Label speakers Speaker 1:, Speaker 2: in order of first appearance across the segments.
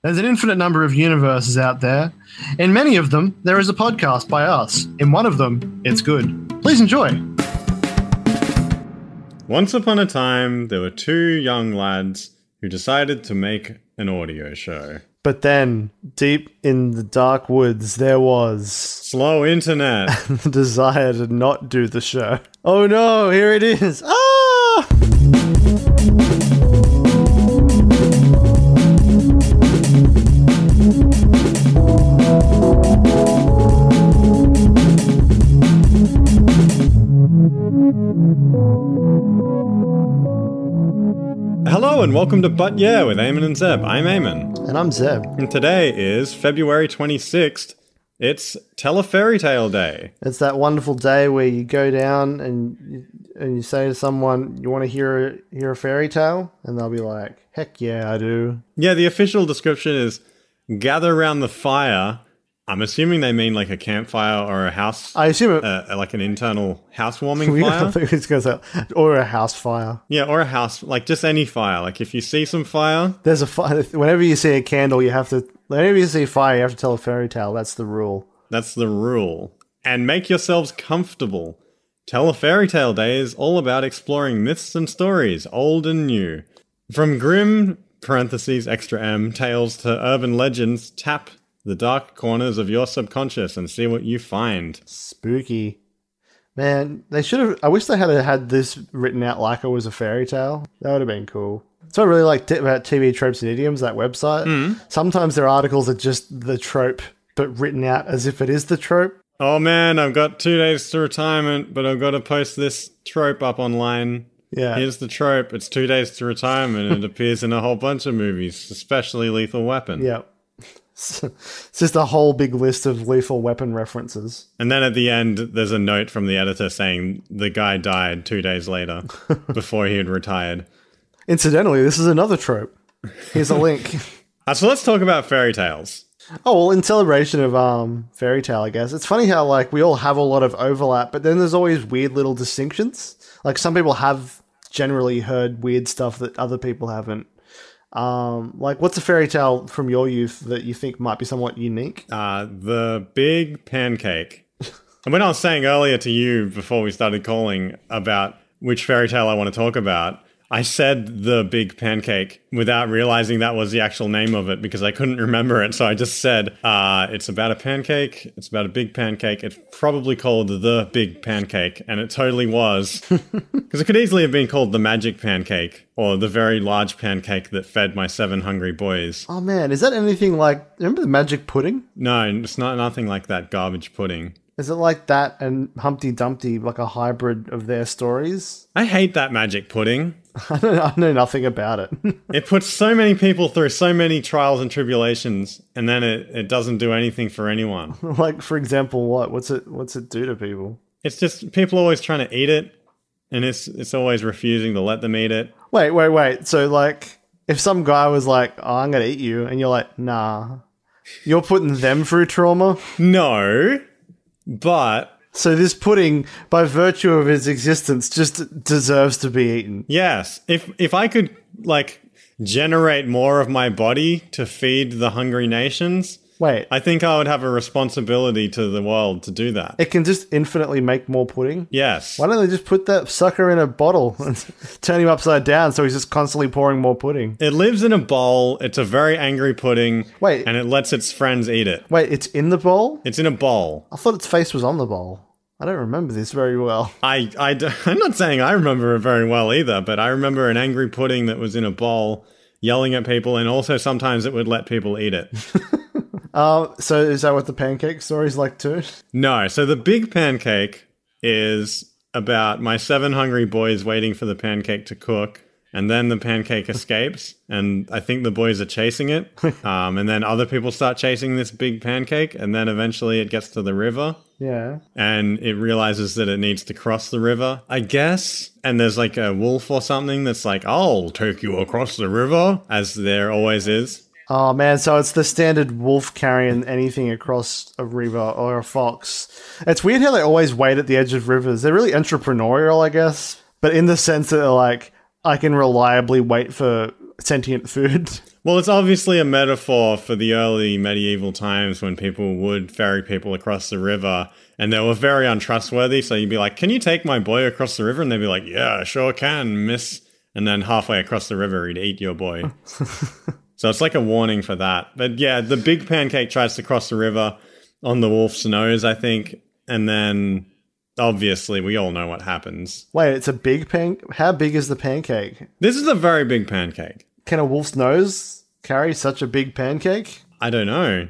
Speaker 1: There's an infinite number of universes out there. In many of them, there is a podcast by us. In one of them, it's good. Please enjoy.
Speaker 2: Once upon a time, there were two young lads who decided to make an audio show.
Speaker 3: But then, deep in the dark woods, there was
Speaker 2: Slow internet.
Speaker 3: the desire to not do the show. Oh no, here it is. Ah!
Speaker 2: Hello and welcome to But Yeah with Eamon and Zeb. I'm Eamon.
Speaker 3: And I'm Zeb.
Speaker 2: And today is February 26th. It's Tell a Fairy Tale Day.
Speaker 3: It's that wonderful day where you go down and you say to someone, you want to hear a fairy tale? And they'll be like, heck yeah, I do.
Speaker 2: Yeah, the official description is gather around the fire. I'm assuming they mean like a campfire or a house.
Speaker 3: I assume it...
Speaker 2: like an internal housewarming
Speaker 3: we
Speaker 2: fire.
Speaker 3: don't think it's going to say, or a house fire.
Speaker 2: Yeah, or a house, like just any fire. Like if you see some fire.
Speaker 3: There's a fire. Whenever you see a candle, whenever you see fire, you have to tell a fairy tale. That's the rule.
Speaker 2: That's the rule. And make yourselves comfortable. Tell a Fairy Tale Day is all about exploring myths and stories, old and new. From grim, parentheses, extra M, tales to urban legends, tap the dark corners of your subconscious and see what you find.
Speaker 3: Spooky. Man, they should have... I wish they had this written out like it was a fairy tale. That would have been cool. So I really like about TV Tropes and Idioms, that website. Sometimes their articles are just the trope, but written out as if it is the trope.
Speaker 2: Oh man, I've got 2 days to retirement, but I've got to post this trope up online.
Speaker 3: Yeah.
Speaker 2: Here's the trope. It's 2 days to retirement and it appears in a whole bunch of movies, especially Lethal Weapon.
Speaker 3: Yeah. It's just a whole big list of Lethal Weapon references.
Speaker 2: And then at the end, there's a note from the editor saying the guy died 2 days later before he had retired.
Speaker 3: Incidentally, this is another trope. Here's a link.
Speaker 2: So let's talk about fairy tales.
Speaker 3: Oh, well, in celebration of fairy tale, I guess. It's funny how, like, we all have a lot of overlap, but then there's always weird little distinctions. Like, some people have generally heard weird stuff that other people haven't. Like, what's a fairy tale from your youth that you think might be somewhat unique?
Speaker 2: The Big Pancake. And when I was saying earlier to you before we started calling about which fairy tale I want to talk about, I said The Big Pancake without realizing that was the actual name of it because I couldn't remember it. So I just said, it's about a pancake. It's about a big pancake. It's probably called The Big Pancake. And it totally was. Because it could easily have been called The Magic Pancake or The Very Large Pancake That Fed My 7 Hungry Boys.
Speaker 3: Oh, man. Is that anything like... Remember the Magic Pudding?
Speaker 2: No, it's nothing like that garbage pudding.
Speaker 3: Is it like that and Humpty Dumpty, like a hybrid of their stories?
Speaker 2: I hate that Magic Pudding.
Speaker 3: I know nothing about it.
Speaker 2: It puts so many people through so many trials and tribulations, and then it doesn't do anything for anyone.
Speaker 3: Like, for example, what? What's it do to people?
Speaker 2: It's just people always trying to eat it, and it's always refusing to let them eat it.
Speaker 3: Wait. So, like, if some guy was like, oh, I'm going to eat you, and you're like, nah, you're putting them through trauma?
Speaker 2: No, but...
Speaker 3: So this pudding, by virtue of its existence, just deserves to be eaten.
Speaker 2: Yes. If I could, like, generate more of my body to feed the hungry nations...
Speaker 3: Wait.
Speaker 2: I think I would have a responsibility to the world to do that.
Speaker 3: It can just infinitely make more pudding?
Speaker 2: Yes.
Speaker 3: Why don't they just put that sucker in a bottle and turn him upside down so he's just constantly pouring more pudding?
Speaker 2: It lives in a bowl. It's a very angry pudding.
Speaker 3: Wait.
Speaker 2: And it lets its friends eat it.
Speaker 3: Wait, it's in the bowl?
Speaker 2: It's in a bowl.
Speaker 3: I thought its face was on the bowl. I don't remember this very well.
Speaker 2: I'm not saying I remember it very well either, but I remember an angry pudding that was in a bowl yelling at people, and also sometimes it would let people eat it.
Speaker 3: So is that what the pancake story's like too?
Speaker 2: No, so the Big Pancake is about my 7 hungry boys waiting for the pancake to cook, and then the pancake escapes, and I think the boys are chasing it, and then other people start chasing this big pancake, and then eventually it gets to the river.
Speaker 3: Yeah.
Speaker 2: And it realizes that it needs to cross the river, I guess. And there's like a wolf or something that's like, I'll take you across the river, as there always is.
Speaker 3: Oh man, so it's the standard wolf carrying anything across a river or a fox. It's weird how they always wait at the edge of rivers. They're really entrepreneurial, I guess. But in the sense that they're like, I can reliably wait for sentient food.
Speaker 2: Well, it's obviously a metaphor for the early medieval times when people would ferry people across the river and they were very untrustworthy. So you'd be like, can you take my boy across the river? And they'd be like, yeah, sure can, miss. And then halfway across the river, he'd eat your boy. So it's like a warning for that. But yeah, the big pancake tries to cross the river on the wolf's nose, I think. And then obviously we all know what happens.
Speaker 3: Wait, it's a big How big is the pancake?
Speaker 2: This is a very big pancake.
Speaker 3: Can a wolf's nose carry such a big pancake?
Speaker 2: I don't know.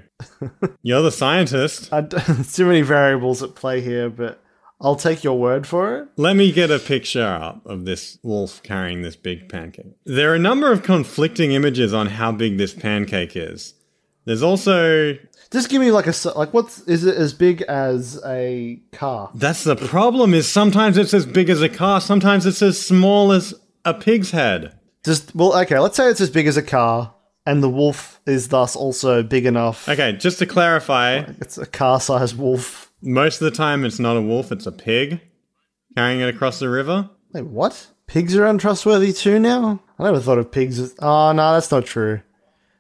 Speaker 2: You're the scientist.
Speaker 3: There's too many variables at play here, but I'll take your word for it.
Speaker 2: Let me get a picture up of this wolf carrying this big pancake. There are a number of conflicting images on how big this pancake is. There's also...
Speaker 3: Just give me is it as big as a car?
Speaker 2: That's the problem, is sometimes it's as big as a car, sometimes it's as small as a pig's head.
Speaker 3: Okay, let's say it's as big as a car, and the wolf is thus also big enough.
Speaker 2: Okay, just to clarify...
Speaker 3: It's a car-sized wolf.
Speaker 2: Most of the time it's not a wolf, it's a pig carrying it across the river.
Speaker 3: Wait, what? Pigs are untrustworthy too now? I never thought of pigs as... Oh, no, that's not true.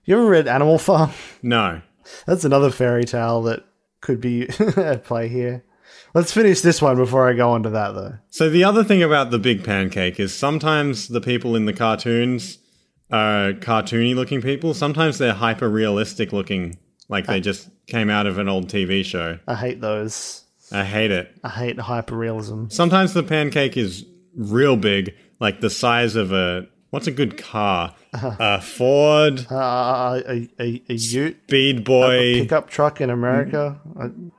Speaker 3: You ever read Animal Farm?
Speaker 2: No.
Speaker 3: That's another fairy tale that could be at play here. Let's finish this one before I go on to that, though.
Speaker 2: So the other thing about the big pancake is sometimes the people in the cartoons are cartoony-looking people. Sometimes they're hyper-realistic looking, like they just came out of an old TV show.
Speaker 3: I hate those.
Speaker 2: I hate it.
Speaker 3: I hate hyper-realism.
Speaker 2: Sometimes the pancake is real big, like the size of a... What's a good car? A Ford?
Speaker 3: A ute?
Speaker 2: Speed Boy.
Speaker 3: A pickup truck in America?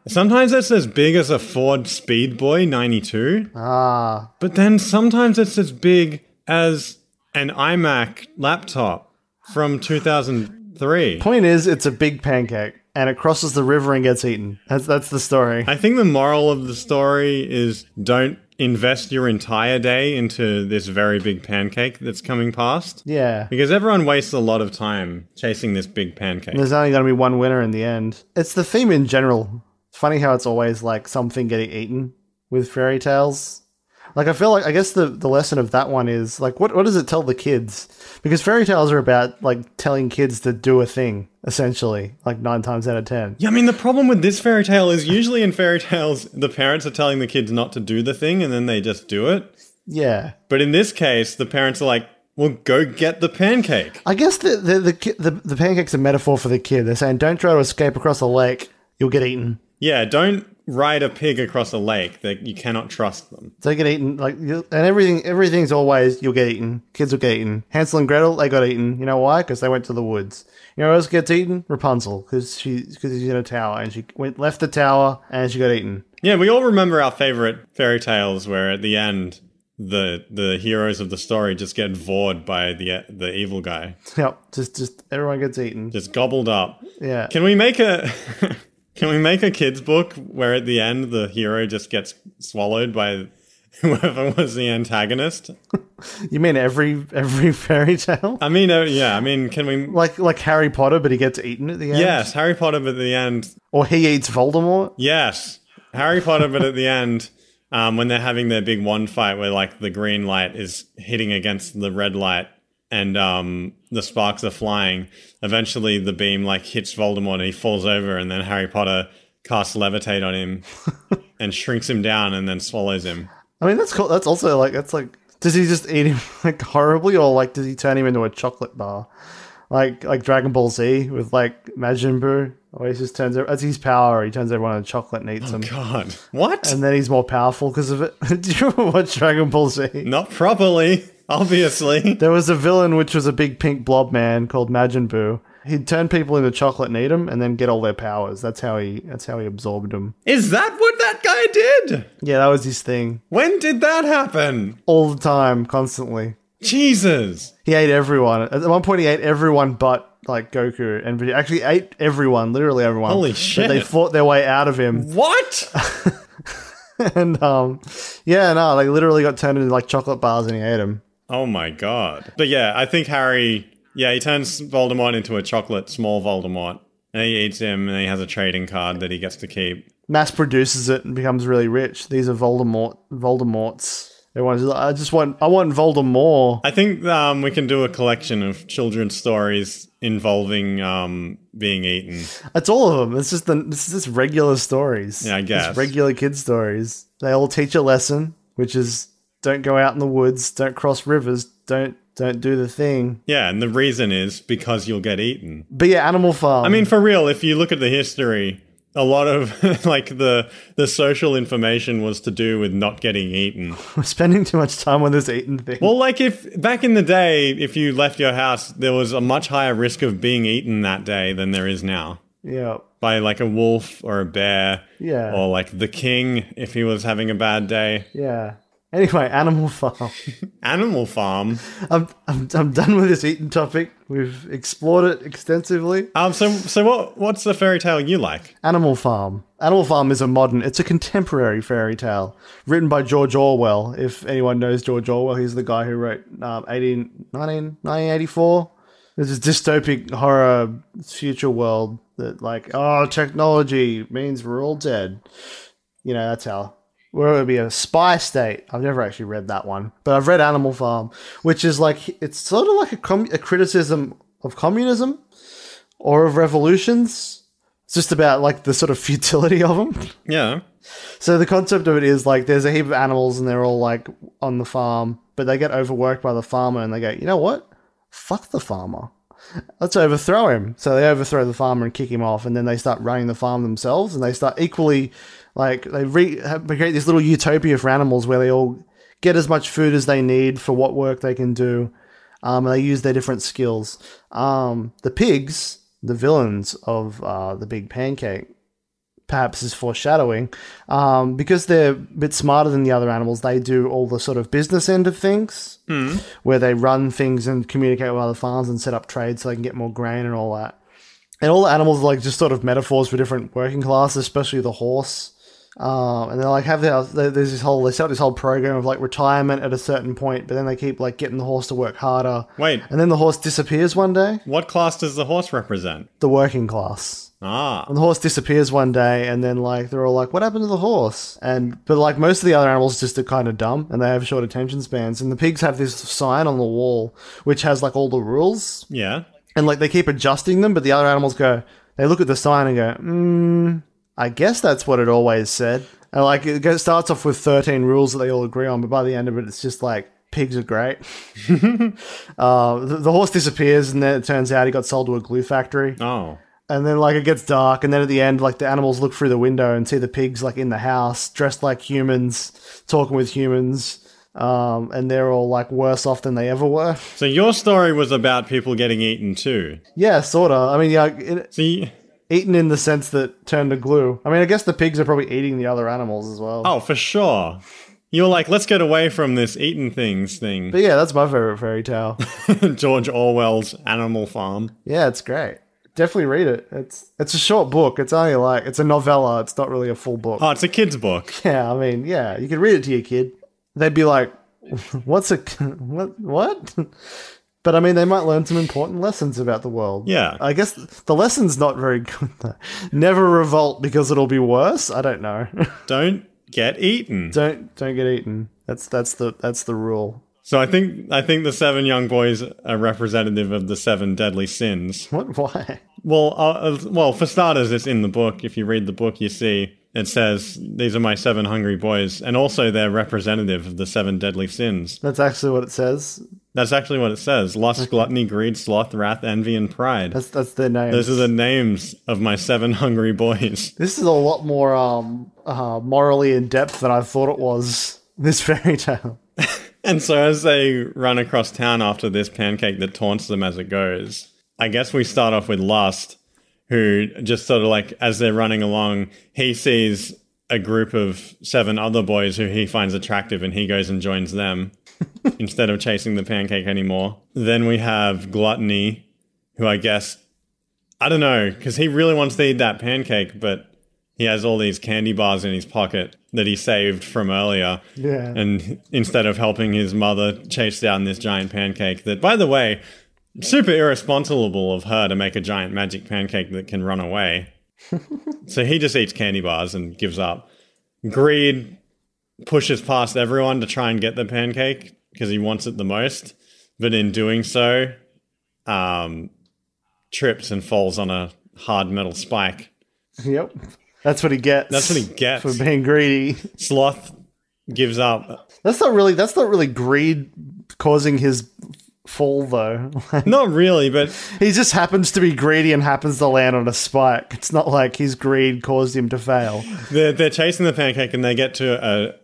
Speaker 2: Sometimes it's as big as a Ford Speed Boy 92. But then sometimes it's as big as an iMac laptop from 2003.
Speaker 3: Point is, it's a big pancake, and it crosses the river and gets eaten. That's the story.
Speaker 2: I think the moral of the story is don't invest your entire day into this very big pancake that's coming past.
Speaker 3: Yeah.
Speaker 2: Because everyone wastes a lot of time chasing this big pancake.
Speaker 3: And there's only going to be one winner in the end. It's the theme in general. It's funny how it's always like something getting eaten with fairy tales. Like, I feel like, I guess the lesson of that one is, like, what does it tell the kids? Because fairy tales are about, like, telling kids to do a thing, essentially, like 9 times out of 10.
Speaker 2: Yeah, I mean, the problem with this fairy tale is usually in fairy tales, the parents are telling the kids not to do the thing and then they just do it.
Speaker 3: Yeah.
Speaker 2: But in this case, the parents are like, well, go get the pancake.
Speaker 3: I guess the pancake's a metaphor for the kid. They're saying, don't try to escape across a lake, you'll get eaten.
Speaker 2: Yeah, don't ride a pig across a lake. That you cannot trust them.
Speaker 3: They get eaten, and everything's always, you'll get eaten. Kids will get eaten. Hansel and Gretel, they got eaten. You know why? Because they went to the woods. You know who else gets eaten? Rapunzel, because she's in a tower, and she left the tower, and she got eaten.
Speaker 2: Yeah, we all remember our favorite fairy tales where at the end, the heroes of the story just get vored by the evil guy.
Speaker 3: Yep, just everyone gets eaten.
Speaker 2: Just gobbled up.
Speaker 3: Yeah.
Speaker 2: Can we make a... Can we make a kid's book where at the end the hero just gets swallowed by whoever was the antagonist?
Speaker 3: You mean every fairy tale?
Speaker 2: I mean, yeah. I mean, can we
Speaker 3: like Harry Potter, but he gets eaten at the end?
Speaker 2: Yes, Harry Potter, but at the end,
Speaker 3: or he eats Voldemort.
Speaker 2: Yes, Harry Potter, but at the end, when they're having their big wand fight, where like the green light is hitting against the red light. And the sparks are flying. Eventually, the beam like hits Voldemort, and he falls over. And then Harry Potter casts levitate on him and shrinks him down, and then swallows him.
Speaker 3: I mean, that's cool. That's also like does he just eat him like horribly, or like does he turn him into a chocolate bar, like Dragon Ball Z with like Majin Buu? Or he just turns as his power, he turns everyone into chocolate and eats them.
Speaker 2: God, what?
Speaker 3: And then he's more powerful because of it. Do you ever watch Dragon Ball Z?
Speaker 2: Not properly. Obviously.
Speaker 3: There was a villain which was a big pink blob man called Majin Buu. He'd turn people into chocolate and eat them and then get all their powers. That's how he absorbed them.
Speaker 2: Is that what that guy did?
Speaker 3: Yeah, that was his thing.
Speaker 2: When did that happen?
Speaker 3: All the time, constantly.
Speaker 2: Jesus.
Speaker 3: He ate everyone. At one point he ate everyone but like Goku and Vegeta. Actually ate everyone, literally everyone.
Speaker 2: Holy shit.
Speaker 3: But they fought their way out of him.
Speaker 2: What?
Speaker 3: And yeah, no, they literally got turned into like chocolate bars and he ate them.
Speaker 2: Oh my god. But yeah, I think Harry, he turns Voldemort into a chocolate small Voldemort. And he eats him and he has a trading card that he gets to keep.
Speaker 3: Mass produces it and becomes really rich. These are Voldemorts. Everyone's like, I want Voldemort.
Speaker 2: I think we can do a collection of children's stories involving being eaten.
Speaker 3: It's all of them. It's just regular stories.
Speaker 2: Yeah, I guess.
Speaker 3: It's regular kid stories. They all teach a lesson, which is don't go out in the woods, don't cross rivers, don't do the thing.
Speaker 2: Yeah, and the reason is because you'll get eaten.
Speaker 3: But yeah, Animal Farm.
Speaker 2: I mean, for real, if you look at the history, a lot of like the social information was to do with not getting eaten.
Speaker 3: We're spending too much time on this eaten thing.
Speaker 2: Well, like if back in the day, if you left your house, there was a much higher risk of being eaten that day than there is now.
Speaker 3: Yeah.
Speaker 2: By like a wolf or a bear.
Speaker 3: Yeah.
Speaker 2: Or like the king if he was having a bad day.
Speaker 3: Yeah. Anyway, Animal Farm.
Speaker 2: Animal Farm.
Speaker 3: I'm done with this eaten topic. We've explored it extensively.
Speaker 2: So what's the fairy tale you like?
Speaker 3: Animal Farm. Animal Farm is it's a contemporary fairy tale written by George Orwell. If anyone knows George Orwell, he's the guy who wrote 1984. There's this dystopic horror future world that technology means we're all dead. You know, that's how. Where it would be a spy state. I've never actually read that one, but I've read Animal Farm, which is it's sort of like a criticism of communism or of revolutions. It's just about the sort of futility of them.
Speaker 2: Yeah.
Speaker 3: So the concept of it is there's a heap of animals and they're all on the farm, but they get overworked by the farmer and they go, you know what? Fuck the farmer. Let's overthrow him. So they overthrow the farmer and kick him off, and then they start running the farm themselves, and they start equally, they create this little utopia for animals where they all get as much food as they need for what work they can do, and they use their different skills. The pigs, the villains of the Big Pancake, perhaps is foreshadowing, because they're a bit smarter than the other animals, they do all the sort of business end of things, where they run things and communicate with other farms and set up trade so they can get more grain and all that. And all the animals are just sort of metaphors for different working classes, especially the horse. And they they set up this whole program of retirement at a certain point, but then they keep getting the horse to work harder.
Speaker 2: Wait.
Speaker 3: And then the horse disappears one day.
Speaker 2: What class does the horse represent?
Speaker 3: The working class.
Speaker 2: Ah.
Speaker 3: And the horse disappears one day, and then they're all what happened to the horse? But most of the other animals just are kind of dumb, and they have short attention spans. And the pigs have this sign on the wall which has all the rules.
Speaker 2: Yeah.
Speaker 3: And they keep adjusting them, but the other animals they look at the sign and go, I guess that's what it always said. And it starts off with 13 rules that they all agree on, but by the end of it, it's just pigs are great. The horse disappears, and then it turns out he got sold to a glue factory.
Speaker 2: Oh.
Speaker 3: And then it gets dark, and then at the end the animals look through the window and see the pigs in the house, dressed like humans, talking with humans, and they're all worse off than they ever were.
Speaker 2: So your story was about people getting eaten too?
Speaker 3: Yeah, sorta. I mean, eaten in the sense that turned to glue. I mean, I guess the pigs are probably eating the other animals as well.
Speaker 2: Oh, for sure. You were let's get away from this eating things thing.
Speaker 3: But yeah, that's my favorite fairy tale.
Speaker 2: George Orwell's Animal Farm.
Speaker 3: Yeah, it's great. Definitely read it. It's a short book. It's only it's a novella. It's not really a full book.
Speaker 2: Oh, it's a kid's book.
Speaker 3: Yeah, I mean, yeah, you could read it to your kid. They'd be like, what? But I mean, they might learn some important lessons about the world.
Speaker 2: Yeah.
Speaker 3: I guess the lesson's not very good though. Never revolt because it'll be worse. I don't know.
Speaker 2: Don't get eaten.
Speaker 3: Don't get eaten. That's the rule.
Speaker 2: So I think the 7 young boys are representative of the 7 deadly sins.
Speaker 3: What? Why?
Speaker 2: Well, for starters, it's in the book. If you read the book, you see it says, these are my 7 hungry boys. And also they're representative of the 7 deadly sins.
Speaker 3: That's actually what it says?
Speaker 2: That's actually what it says. Lust, gluttony, greed, sloth, wrath, envy, and pride.
Speaker 3: That's their names.
Speaker 2: Those are the names of my 7 hungry boys.
Speaker 3: This is a lot more morally in depth than I thought it was, this fairy tale.
Speaker 2: And so as they run across town after this pancake that taunts them as it goes, I guess we start off with Lust, who just sort of as they're running along, he sees a group of 7 other boys who he finds attractive and he goes and joins them instead of chasing the pancake anymore. Then we have Gluttony, who I guess, I don't know, because he really wants to eat that pancake, but he has all these candy bars in his pocket that he saved from earlier.
Speaker 3: Yeah.
Speaker 2: And instead of helping his mother chase down this giant pancake that, by the way, super irresponsible of her to make a giant magic pancake that can run away. So he just eats candy bars and gives up. Greed, pushes past everyone to try and get the pancake because he wants it the most. But in doing so, trips and falls on a hard metal spike.
Speaker 3: Yep. That's what he gets.
Speaker 2: That's what he gets.
Speaker 3: For being greedy.
Speaker 2: Sloth gives up.
Speaker 3: That's not really greed causing his fall, though.
Speaker 2: Not really, but
Speaker 3: he just happens to be greedy and happens to land on a spike. It's not like his greed caused him to fail.
Speaker 2: They're chasing the pancake and they get to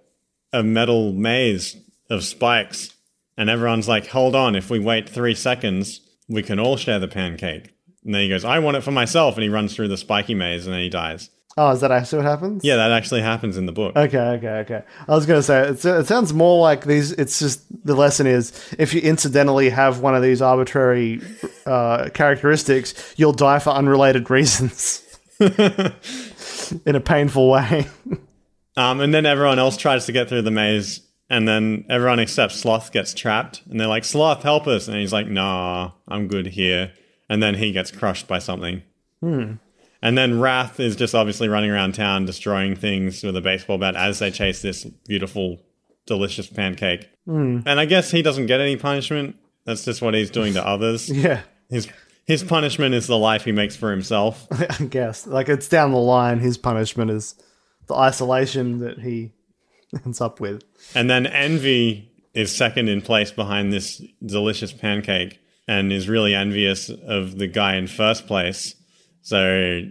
Speaker 2: a metal maze of spikes. And everyone's like, hold on, if we wait 3 seconds, we can all share the pancake. And then he goes, I want it for myself. And he runs through the spiky maze and then he dies.
Speaker 3: Oh, is that actually what happens?
Speaker 2: Yeah, that actually happens in the book.
Speaker 3: Okay. I was going to say, it sounds more like these, it's just, the lesson is, if you incidentally have one of these arbitrary characteristics, you'll die for unrelated reasons. In a painful way.
Speaker 2: And then everyone else tries to get through the maze, and then everyone except Sloth gets trapped, and they're like, Sloth, help us! And he's like, nah, I'm good here. And then he gets crushed by something. And then Wrath is just obviously running around town destroying things with a baseball bat as they chase this beautiful, delicious pancake. And I guess he doesn't get any punishment. That's just what he's doing to others.
Speaker 3: Yeah.
Speaker 2: His punishment is the life he makes for himself.
Speaker 3: I guess. Like, it's down the line, his punishment is the isolation that he ends up with.
Speaker 2: And then Envy is second in place behind this delicious pancake and is really envious of the guy in first place. So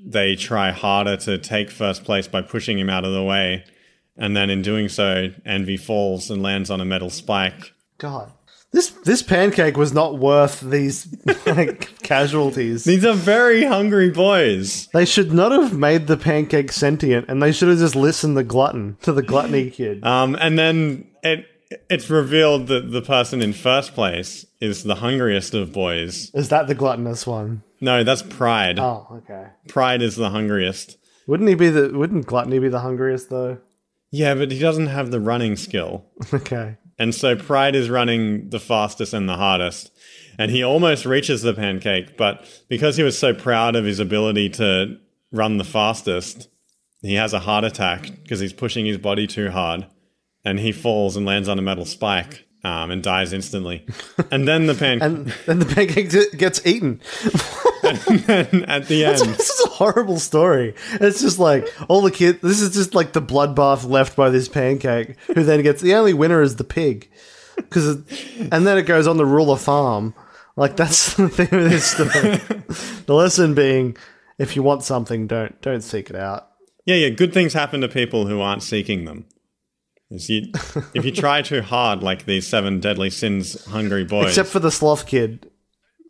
Speaker 2: they try harder to take first place by pushing him out of the way. And then in doing so, Envy falls and lands on a metal spike.
Speaker 3: God. This pancake was not worth these casualties.
Speaker 2: These are very hungry boys.
Speaker 3: They should not have made the pancake sentient, and they should have just listened to the gluttony kid.
Speaker 2: And then it's revealed that the person in first place is the hungriest of boys.
Speaker 3: Is that the gluttonous one?
Speaker 2: No, that's Pride.
Speaker 3: Oh, okay.
Speaker 2: Pride is the hungriest.
Speaker 3: Wouldn't gluttony be the hungriest though?
Speaker 2: Yeah, but he doesn't have the running skill.
Speaker 3: Okay.
Speaker 2: And so Pride is running the fastest and the hardest. And he almost reaches the pancake, but because he was so proud of his ability to run the fastest, he has a heart attack because he's pushing his body too hard. And he falls and lands on a metal spike and dies instantly. And then the pancake...
Speaker 3: and the pancake gets eaten.
Speaker 2: And then at the end...
Speaker 3: This is a horrible story. It's just like, all the kids... This is just like the bloodbath left by this pancake, who then gets... The only winner is the pig. And then it goes on to rule a farm. Like, that's the thing with this story. The lesson being, if you want something, don't seek it out.
Speaker 2: Yeah, good things happen to people who aren't seeking them. If you try too hard, like these 7 deadly sins hungry boys...
Speaker 3: Except for the sloth kid.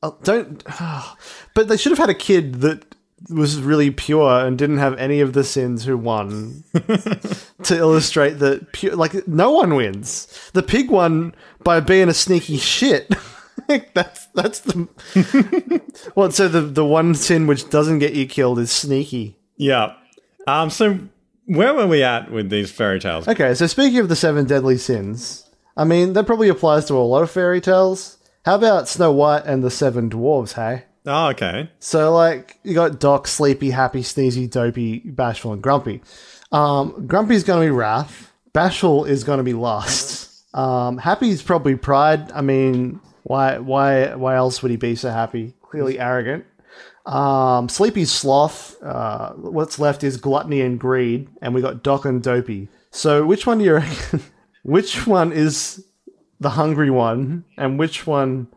Speaker 3: But they should have had a kid that was really pure and didn't have any of the sins who won. To illustrate that no one wins. The pig won by being a sneaky shit. that's the... So the one sin which doesn't get you killed is sneaky.
Speaker 2: Yeah. So where were we at with these fairy tales?
Speaker 3: Okay, so speaking of the 7 deadly sins, I mean, that probably applies to a lot of fairy tales. How about Snow White and the 7 dwarves, hey?
Speaker 2: Oh, okay.
Speaker 3: So, like, you got Doc, Sleepy, Happy, Sneezy, Dopey, Bashful, and Grumpy. Grumpy's going to be Wrath. Bashful is going to be Lust. Happy's probably Pride. I mean, why else would he be so happy? Clearly arrogant. Sleepy's Sloth. What's left is Gluttony and Greed. And we got Doc and Dopey. So, which one do you reckon? Which one is the hungry one, and which one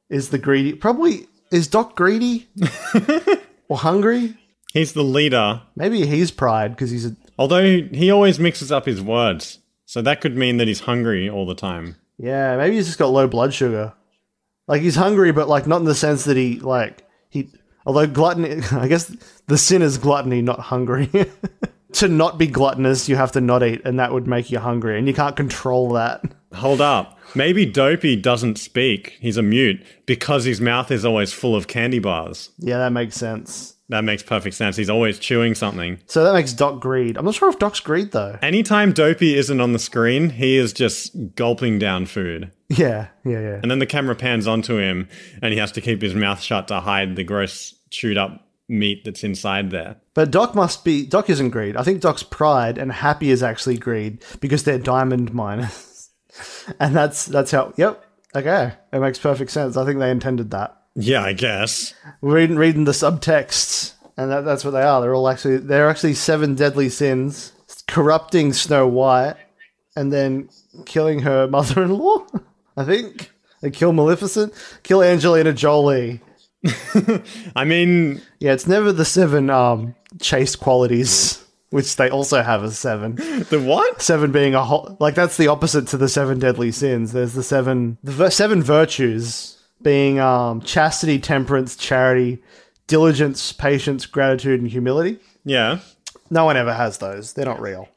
Speaker 3: is the greedy? Probably, is Doc greedy? Or hungry?
Speaker 2: He's the leader.
Speaker 3: Maybe he's Pride, because he's a...
Speaker 2: Although he always mixes up his words. So that could mean that he's hungry all the time.
Speaker 3: Yeah, maybe he's just got low blood sugar. Like, he's hungry, but, like, not in the sense that although gluttony... I guess the sin is gluttony, not hungry. To not be gluttonous, you have to not eat, and that would make you hungry, and you can't control that.
Speaker 2: Hold up. Maybe Dopey doesn't speak. He's a mute because his mouth is always full of candy bars.
Speaker 3: Yeah, that makes sense.
Speaker 2: That makes perfect sense. He's always chewing something.
Speaker 3: So that makes Doc greed. I'm not sure if Doc's greed, though.
Speaker 2: Anytime Dopey isn't on the screen, he is just gulping down food.
Speaker 3: Yeah.
Speaker 2: And then the camera pans onto him, and he has to keep his mouth shut to hide the gross, chewed up meat that's inside there.
Speaker 3: But Doc isn't greed. I think Doc's pride, and happy is actually greed because they're diamond miners. And that's how, yep, okay. It makes perfect sense. I think they intended that.
Speaker 2: Yeah, I guess.
Speaker 3: Reading the subtexts, and that's what they are. They're actually 7 deadly sins, corrupting Snow White, and then killing her mother-in-law, I think. They kill Maleficent, kill Angelina Jolie.
Speaker 2: I mean...
Speaker 3: Yeah, it's never the 7 chase qualities, which they also have as 7.
Speaker 2: The what?
Speaker 3: 7 being a whole... Like, that's the opposite to the 7 deadly sins. There's the 7 virtues being chastity, temperance, charity, diligence, patience, gratitude, and humility.
Speaker 2: Yeah.
Speaker 3: No one ever has those. They're not real.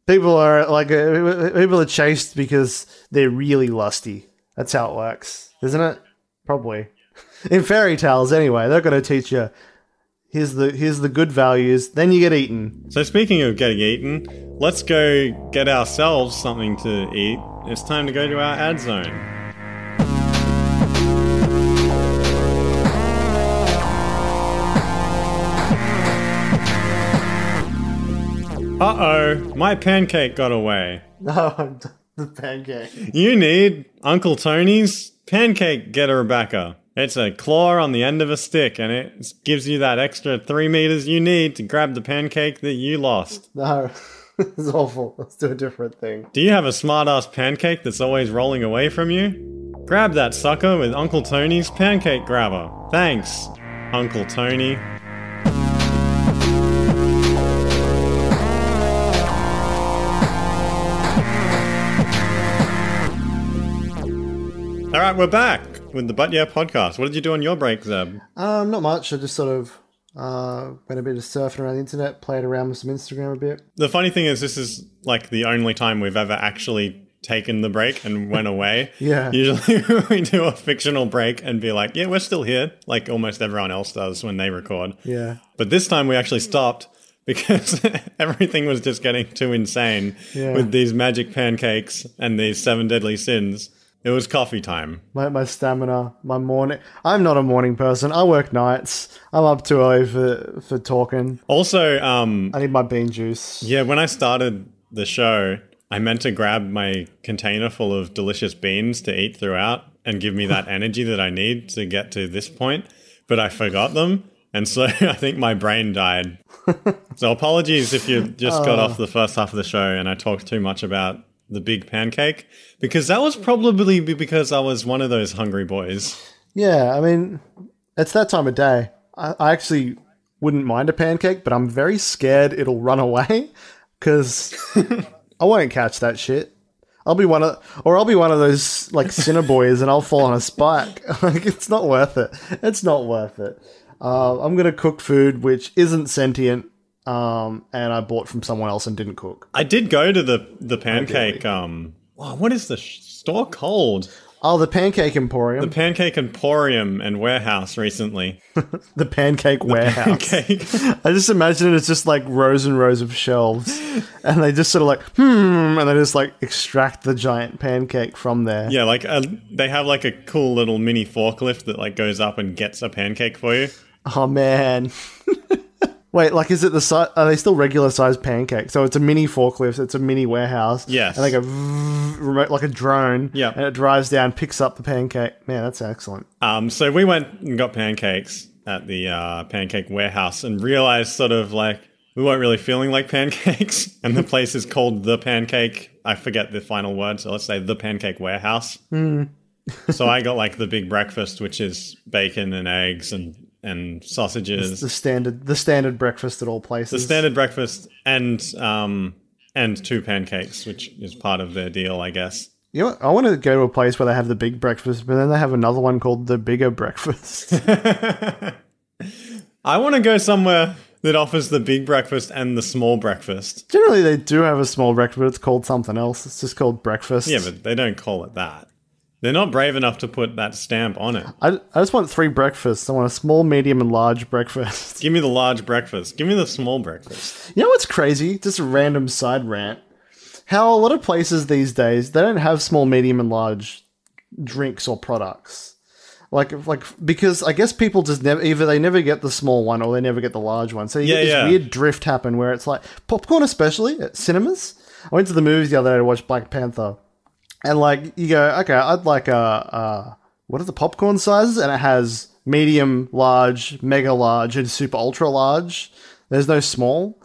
Speaker 3: People are chased because they're really lusty. That's how it works, isn't it? Probably. In fairy tales, anyway, they're going to teach you, here's the good values, then you get eaten.
Speaker 2: So speaking of getting eaten, let's go get ourselves something to eat. It's time to go to our ad zone. Uh-oh, my pancake got away.
Speaker 3: No, the pancake.
Speaker 2: You need Uncle Tony's Pancake Getter Backer. It's a claw on the end of a stick, and it gives you that extra 3 meters you need to grab the pancake that you lost.
Speaker 3: No, it's awful. Let's do a different thing.
Speaker 2: Do you have a smart-ass pancake that's always rolling away from you? Grab that sucker with Uncle Tony's Pancake Grabber. Thanks, Uncle Tony. All right, we're back with the But Yeah podcast. What did you do on your break, Zeb?
Speaker 3: Not much. I just sort of went a bit of surfing around the internet, played around with some Instagram a bit.
Speaker 2: The funny thing is, this is like the only time we've ever actually taken the break and went away.
Speaker 3: Yeah.
Speaker 2: Usually we do a fictional break and be like, yeah, we're still here, like almost everyone else does when they record.
Speaker 3: Yeah.
Speaker 2: But this time we actually stopped because everything was just getting too insane with these magic pancakes and these 7 deadly sins. It was coffee time.
Speaker 3: My stamina, my morning... I'm not a morning person. I work nights. I'm up too early for talking.
Speaker 2: Also,
Speaker 3: I need my bean juice.
Speaker 2: yeah, when I started the show, I meant to grab my container full of delicious beans to eat throughout and give me that energy that I need to get to this point, but I forgot them, and so I think my brain died. So apologies if you just got off the first half of the show and I talked too much about the big pancake, because that was probably because I was one of those hungry boys.
Speaker 3: Yeah, I mean, it's that time of day. I actually wouldn't mind a pancake, but I'm very scared it'll run away because I won't catch that shit. I'll be one of those like Cinnaboys and I'll fall on a spike. Like, it's not worth it. It's not worth it. I'm gonna cook food which isn't sentient. And I bought from someone else and didn't cook.
Speaker 2: I did go to the pancake. What is the store called?
Speaker 3: Oh, the Pancake Emporium.
Speaker 2: The Pancake Emporium and Warehouse recently.
Speaker 3: The Pancake Warehouse.
Speaker 2: Pancake.
Speaker 3: I just imagine it's just like rows and rows of shelves, and they just sort of like and they just like extract the giant pancake from there.
Speaker 2: Yeah, like they have like a cool little mini forklift that like goes up and gets a pancake for you.
Speaker 3: Oh man. Wait, like, is it the size? Are they still regular sized pancakes? So it's a mini forklift, it's a mini warehouse.
Speaker 2: Yes.
Speaker 3: And they go remote like a drone.
Speaker 2: Yeah.
Speaker 3: And it drives down, picks up the pancake. Man, that's excellent.
Speaker 2: So we went and got pancakes at the Pancake Warehouse and realized sort of like we weren't really feeling like pancakes. And the place is called The Pancake. I forget the final word, so let's say The Pancake Warehouse. So I got like the big breakfast, which is bacon and eggs and sausages.
Speaker 3: The standard breakfast at all places.
Speaker 2: The standard breakfast and 2 pancakes, which is part of their deal, I guess.
Speaker 3: You know what? I want to go to a place where they have the big breakfast, but then they have another one called the bigger breakfast.
Speaker 2: I want to go somewhere that offers the big breakfast and the small breakfast.
Speaker 3: Generally, they do have a small breakfast, but it's called something else. It's just called breakfast.
Speaker 2: Yeah, but they don't call it that. They're not brave enough to put that stamp on it.
Speaker 3: I just want 3 breakfasts. I want a small, medium, and large breakfast.
Speaker 2: Give me the large breakfast. Give me the small breakfast.
Speaker 3: You know what's crazy? Just a random side rant. How a lot of places these days, they don't have small, medium, and large drinks or products. Like because I guess people just never either they never get the small one or they never get the large one. So you get this weird drift happen where it's like popcorn, especially at cinemas. I went to the movies the other day to watch Black Panther, and like you go, okay, I'd like what are the popcorn sizes? And it has medium, large, mega large, and super ultra large. There's no small.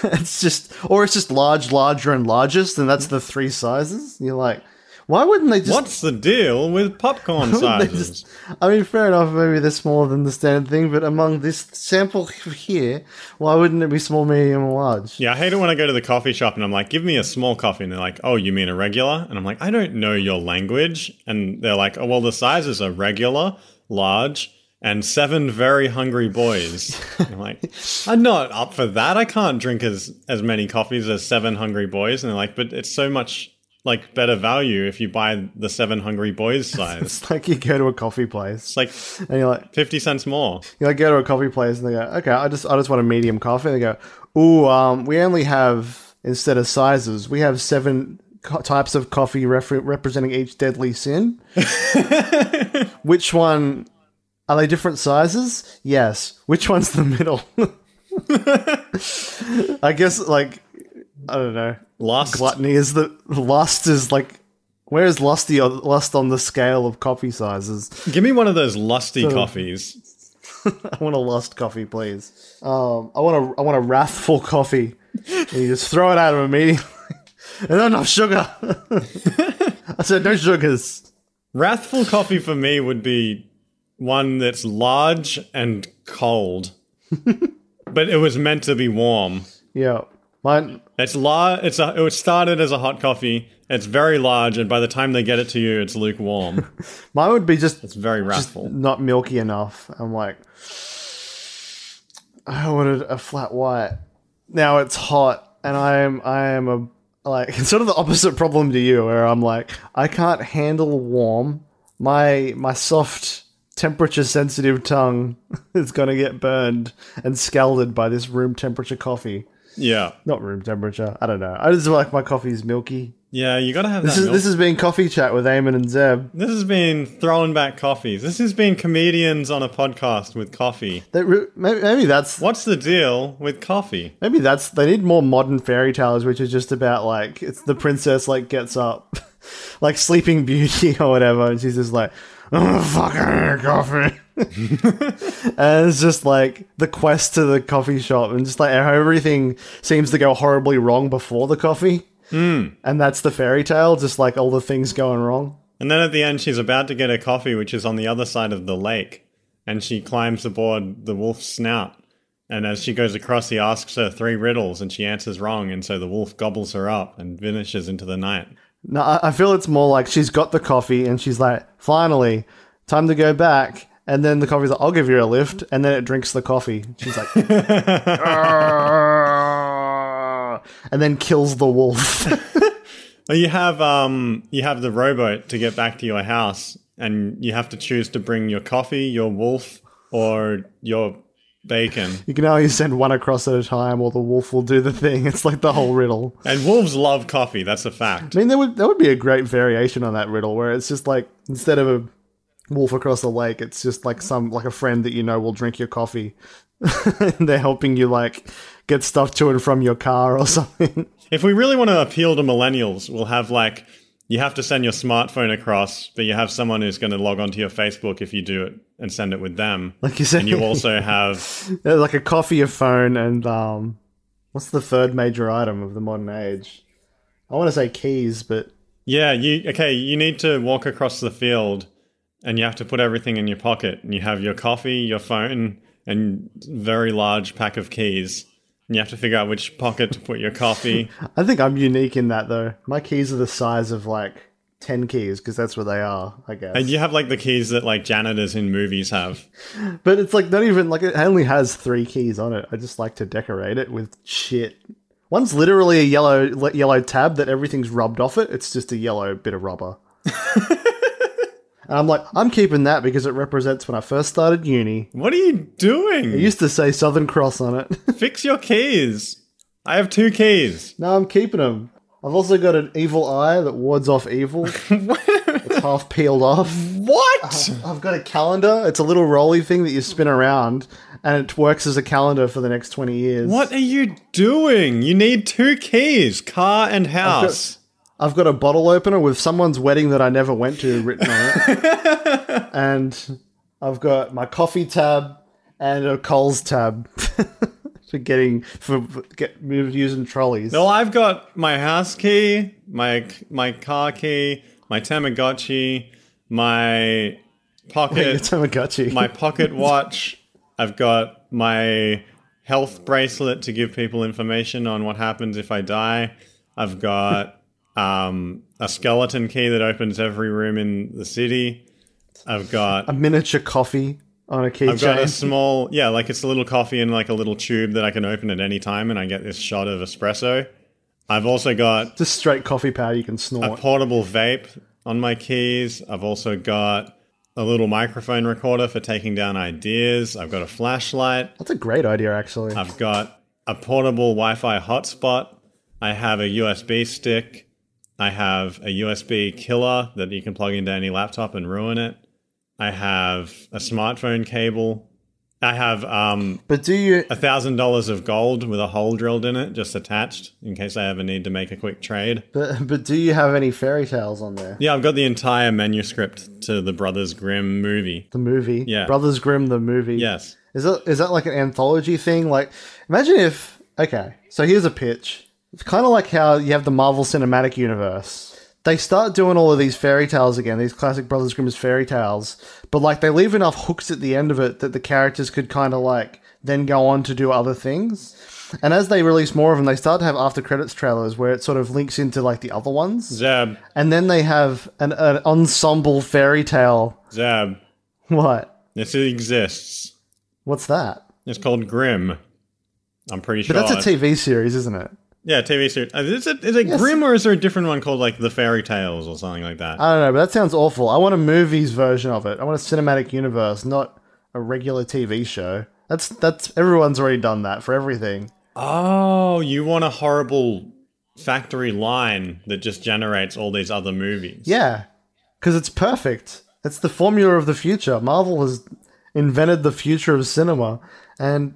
Speaker 3: It's just large, larger, and largest, and that's the 3 sizes. You're like, why wouldn't they just...
Speaker 2: What's the deal with popcorn sizes?
Speaker 3: I mean, fair enough, maybe they're smaller than the standard thing, but among this sample here, why wouldn't it be small, medium, or large?
Speaker 2: Yeah, I hate it when I go to the coffee shop and I'm like, give me a small coffee. And they're like, oh, you mean a regular? And I'm like, I don't know your language. And they're like, oh, well, the sizes are regular, large, and 7 very hungry boys. And I'm like, I'm not up for that. I can't drink as many coffees as 7 hungry boys. And they're like, but it's so much like better value if you buy the 7 hungry boys size.
Speaker 3: It's like you go to a coffee place.
Speaker 2: It's like,
Speaker 3: and you're like
Speaker 2: 50 cents more.
Speaker 3: You like go to a coffee place and they go, okay, I just want a medium coffee. And they go, ooh, we only have, instead of sizes, we have 7 types of coffee representing each deadly sin. Which one? Are they different sizes? Yes. Which one's the middle? I guess, like, I don't know.
Speaker 2: Lust.
Speaker 3: Gluttony is lust is like, where is lust on the scale of coffee sizes?
Speaker 2: Give me one of those lusty coffees.
Speaker 3: I want a lust coffee, please. I want a wrathful coffee. And you just throw it out of immediately. And not enough sugar. I said no sugars.
Speaker 2: Wrathful coffee for me would be one that's large and cold. But it was meant to be warm.
Speaker 3: Yeah. Mine...
Speaker 2: It started as a hot coffee. It's very large, and by the time they get it to you, it's lukewarm.
Speaker 3: Mine would be it's
Speaker 2: very wrathful.
Speaker 3: Not milky enough. I'm like, I wanted a flat white. Now it's hot, and I am it's sort of the opposite problem to you, where I'm like, I can't handle warm. My soft, temperature sensitive tongue is gonna get burned and scalded by this room temperature coffee.
Speaker 2: Yeah.
Speaker 3: Not room temperature. I don't know. I just like my coffee's milky.
Speaker 2: Yeah, you gotta have that.
Speaker 3: This has been Coffee Chat with Eamon and Zeb.
Speaker 2: This has been throwing back coffees. This has been comedians on a podcast with coffee.
Speaker 3: Maybe that's...
Speaker 2: What's the deal with coffee?
Speaker 3: Maybe that's... They need more modern fairy tales, which is just about, like, it's the princess, like, gets up, like Sleeping Beauty or whatever, and she's just like, oh, fuck, I need coffee. And it's just like the quest to the coffee shop, and just like how everything seems to go horribly wrong before the coffee. And that's the fairy tale, just like all the things going wrong.
Speaker 2: And then at the end, she's about to get her coffee, which is on the other side of the lake, and she climbs aboard the wolf's snout. And as she goes across, he asks her 3 riddles, and she answers wrong, and so the wolf gobbles her up and vanishes into the night.
Speaker 3: No, I feel it's more like she's got the coffee, and she's like, finally, time to go back. And then the coffee's like, I'll give you a lift. And then it drinks the coffee. She's like, and then kills the wolf.
Speaker 2: You have the rowboat to get back to your house, and you have to choose to bring your coffee, your wolf, or your bacon.
Speaker 3: You can only send one across at a time, or the wolf will do the thing. It's like the whole riddle.
Speaker 2: And wolves love coffee. That's a fact.
Speaker 3: I mean, there would be a great variation on that riddle, where it's just like, instead of a wolf across the lake, it's just like a friend that you know will drink your coffee. And they're helping you like get stuff to and from your car or something.
Speaker 2: If we really want to appeal to millennials, we'll have like, you have to send your smartphone across, but you have someone who's going to log onto your Facebook if you do it and send it with them. Like you said, and you also have
Speaker 3: like a coffee, a phone, and what's the third major item of the modern age? I want to say keys, but
Speaker 2: yeah, you need to walk across the field. And you have to put everything in your pocket. And you have your coffee, your phone, and very large pack of keys. And you have to figure out which pocket to put your coffee.
Speaker 3: I think I'm unique in that, though. My keys are the size of, like, 10 keys, because that's what they are, I guess.
Speaker 2: And you have, like, the keys that, like, janitors in movies have.
Speaker 3: But it's, like, not even... Like, it only has 3 keys on it. I just like to decorate it with shit. One's literally a yellow tab that everything's rubbed off it. It's just a yellow bit of rubber. And I'm like, I'm keeping that because it represents when I first started uni.
Speaker 2: What are you doing?
Speaker 3: It used to say Southern Cross on it.
Speaker 2: Fix your keys. I have 2 keys.
Speaker 3: No, I'm keeping them. I've also got an evil eye that wards off evil. It's half peeled off.
Speaker 2: What?
Speaker 3: I've got a calendar. It's a little rolly thing that you spin around, and it works as a calendar for the next 20 years.
Speaker 2: What are you doing? You need 2 keys, car and house.
Speaker 3: I've got a bottle opener with someone's wedding that I never went to written on it. And I've got my coffee tab and a Coles tab for using trolleys.
Speaker 2: No, I've got my house key, my car key, my Tamagotchi, my pocket,
Speaker 3: Your Tamagotchi.
Speaker 2: my pocket watch. I've got my health bracelet to give people information on what happens if I die. I've got a skeleton key that opens every room in the city. I've got
Speaker 3: a miniature coffee on a keychain.
Speaker 2: I've got a small, like it's a little coffee in like a little tube that I can open at any time, and I get this shot of espresso. I've also got
Speaker 3: just straight coffee powder you can snort.
Speaker 2: A portable vape on my keys. I've also got a little microphone recorder for taking down ideas. I've got a flashlight.
Speaker 3: That's a great idea, actually.
Speaker 2: I've got a portable Wi-Fi hotspot. I have a USB stick. I have a USB killer that you can plug into any laptop and ruin it. I have a smartphone cable. I have
Speaker 3: but do you
Speaker 2: $1,000 of gold with a hole drilled in it, just attached, in case I ever need to make a quick trade.
Speaker 3: But do you have any fairy tales on there?
Speaker 2: Yeah, I've got the entire manuscript to the Brothers Grimm movie.
Speaker 3: The movie?
Speaker 2: Yeah.
Speaker 3: Brothers Grimm, the movie?
Speaker 2: Yes.
Speaker 3: Is that like an anthology thing? Like, imagine if... Okay, so here's a pitch. It's kind of like how you have the Marvel Cinematic Universe. They start doing all of these fairy tales again, these classic Brothers Grimm's fairy tales, but like they leave enough hooks at the end of it that the characters could kind of like then go on to do other things. And as they release more of them, they start to have after credits trailers where it sort of links into like the other ones.
Speaker 2: Zeb.
Speaker 3: And then they have an ensemble fairy tale.
Speaker 2: Zeb.
Speaker 3: What?
Speaker 2: This exists.
Speaker 3: What's that?
Speaker 2: It's called Grimm. I'm pretty sure.
Speaker 3: But that's a TV series, isn't it?
Speaker 2: Yeah, TV series. Is it Grimm, or is there a different one called like The Fairy Tales or something like that?
Speaker 3: I don't know, but that sounds awful. I want a movies version of it. I want a cinematic universe, not a regular TV show. That's everyone's already done that for everything.
Speaker 2: Oh, you want a horrible factory line that just generates all these other movies.
Speaker 3: Yeah, because it's perfect. It's the formula of the future. Marvel has invented the future of cinema, and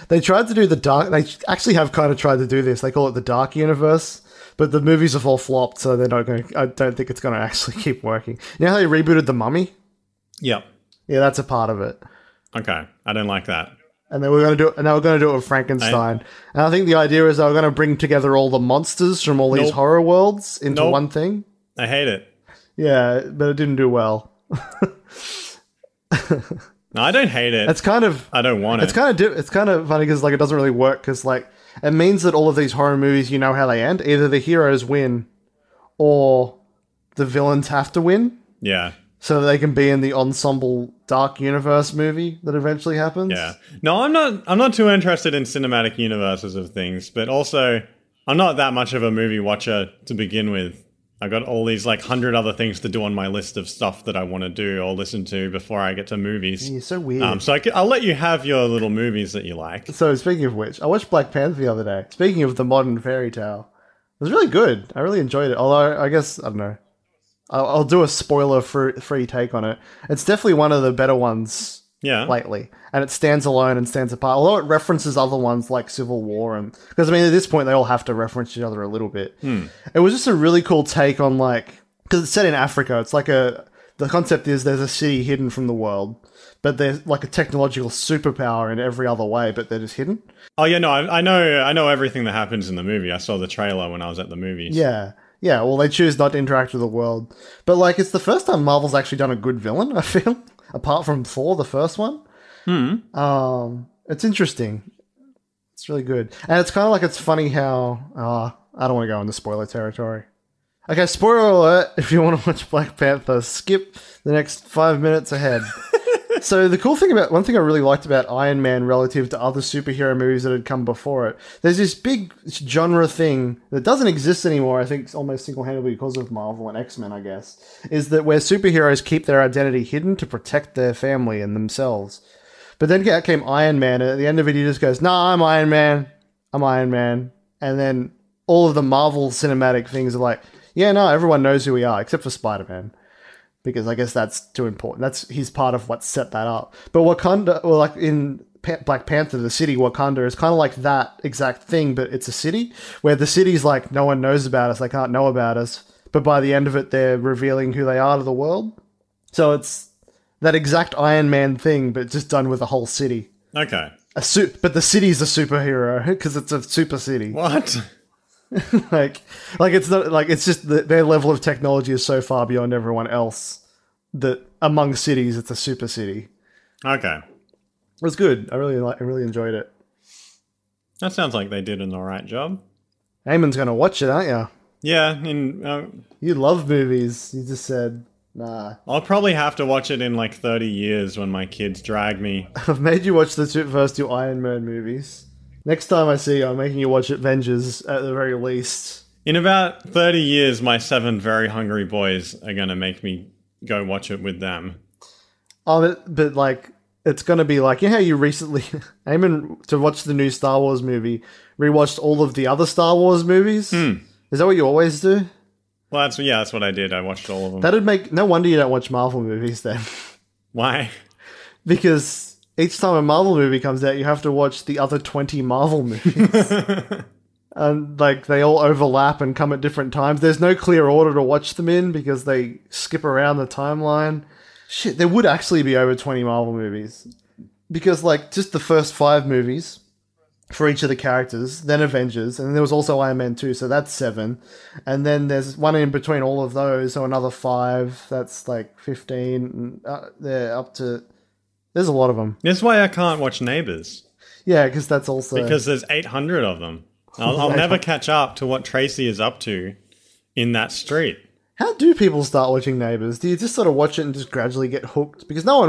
Speaker 3: they tried to do the dark. They actually have kind of tried to do this. They call it the Dark Universe, but the movies have all flopped, so they're not going. I don't think it's going to actually keep working. You know how they rebooted The Mummy?
Speaker 2: Yep.
Speaker 3: Yeah, that's a part of it.
Speaker 2: Okay, I don't like that.
Speaker 3: And they were going to do it. And they were going to do it with Frankenstein. And I think the idea is they were going to bring together all the monsters from all these horror worlds into one thing.
Speaker 2: I hate it.
Speaker 3: Yeah, but it didn't do well.
Speaker 2: No, I don't hate it.
Speaker 3: It's kind of.
Speaker 2: I don't want it.
Speaker 3: It's kind of funny because like it doesn't really work because like it means that all of these horror movies, you know how they end. Either the heroes win, or the villains have to win.
Speaker 2: Yeah.
Speaker 3: So they can be in the ensemble Dark Universe movie that eventually happens.
Speaker 2: Yeah. No, I'm not too interested in cinematic universes of things, but also I'm not that much of a movie watcher to begin with. I got all these like 100 other things to do on my list of stuff that I want to do or listen to before I get to movies.
Speaker 3: You're so weird.
Speaker 2: So I'll let you have your little movies that you like.
Speaker 3: So speaking of which, I watched Black Panther the other day. Speaking of the modern fairy tale, it was really good. I really enjoyed it. Although I guess I don't know. I'll do a spoiler-free take on it. It's definitely one of the better ones lately. And it stands alone and stands apart. Although it references other ones like Civil War. Because, I mean, at this point, they all have to reference each other a little bit. It was just a really cool take on, like... Because it's set in Africa. It's like a... The concept is there's a city hidden from the world. But there's like a technological superpower in every other way, but they're just hidden.
Speaker 2: Oh, yeah, no, I know everything that happens in the movie. I saw the trailer when I was at the movies.
Speaker 3: Yeah. Yeah, well, they choose not to interact with the world. But, like, it's the first time Marvel's actually done a good villain, I feel. Apart from Thor, the first one. It's interesting. It's really good. And it's kind of like it's funny how... I don't want to go into spoiler territory. Okay, spoiler alert. If you want to watch Black Panther, skip the next 5 minutes ahead. So the cool thing one thing I really liked about Iron Man relative to other superhero movies that had come before it, there's this big genre thing that doesn't exist anymore, I think almost single-handedly because of Marvel and X-Men, I guess, is that where superheroes keep their identity hidden to protect their family and themselves. But then out came Iron Man, and at the end of it he just goes, "Nah, I'm Iron Man. I'm Iron Man." And then all of the Marvel cinematic things are like, yeah, no, everyone knows who we are, except for Spider-Man. because I guess that's too important. He's part of what set that up. But Wakanda, well, like in Black Panther, the city Wakanda is kind of like that exact thing, but it's a city where the city's like, no one knows about us, they can't know about us. But by the end of it, they're revealing who they are to the world. So it's that exact Iron Man thing, but just done with a whole city.
Speaker 2: Okay.
Speaker 3: But the city's a superhero because it's a super city.
Speaker 2: What?
Speaker 3: like it's not like it's just their level of technology is so far beyond everyone else that among cities, it's a super city.
Speaker 2: Okay.
Speaker 3: It was good. I really enjoyed it.
Speaker 2: That sounds like they did an alright job.
Speaker 3: Eamon's gonna watch it, aren't you?
Speaker 2: Yeah,
Speaker 3: You love movies. You just said, nah.
Speaker 2: I'll probably have to watch it in like 30 years when my kids drag me.
Speaker 3: I've made you watch the first two Iron Man movies. Next time I see you, I'm making you watch Avengers at the very least.
Speaker 2: In about 30 years, my 7 very hungry boys are going to make me go watch it with them.
Speaker 3: But like, it's going to be like, you know how you recently, Eamon, to watch the new Star Wars movie, rewatched all of the other Star Wars movies? Is that what you always do?
Speaker 2: Well, that's what I did. I watched all of them.
Speaker 3: That'd make, no wonder you don't watch Marvel movies then.
Speaker 2: Why?
Speaker 3: Because each time a Marvel movie comes out, you have to watch the other 20 Marvel movies. And like, they all overlap and come at different times. There's no clear order to watch them in because they skip around the timeline. Shit, there would actually be over 20 Marvel movies. Because, like, just the first 5 movies for each of the characters, then Avengers, and there was also Iron Man 2, so that's 7. And then there's one in between all of those, so another 5, that's like 15. They're up to... There's a lot of them.
Speaker 2: That's why I can't watch Neighbours.
Speaker 3: Yeah, because that's also...
Speaker 2: Because there's 800 of them. I'll never catch up to what Tracy is up to in that street.
Speaker 3: How do people start watching Neighbours? Do you just sort of watch it and just gradually get hooked? Because no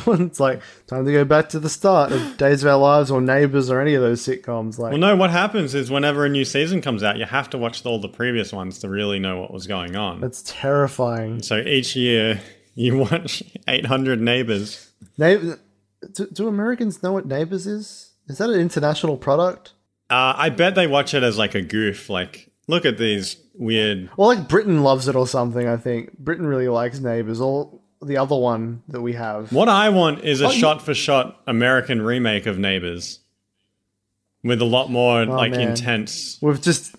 Speaker 3: one's like, time to go back to the start of Days of Our Lives or Neighbours or any of those sitcoms. Like,
Speaker 2: well, no, what happens is whenever a new season comes out, you have to watch all the previous ones to really know what was going on.
Speaker 3: That's terrifying.
Speaker 2: So each year, you watch 800 Neighbours.
Speaker 3: Do Americans know what Neighbours is? Is that an international product?
Speaker 2: I bet they watch it as like a goof, like, look at these weird...
Speaker 3: Well, like Britain loves it or something, I think. Britain really likes Neighbours, or the other one that we have.
Speaker 2: What I want is a shot-for-shot American remake of Neighbours. With a lot more, intense...
Speaker 3: With just...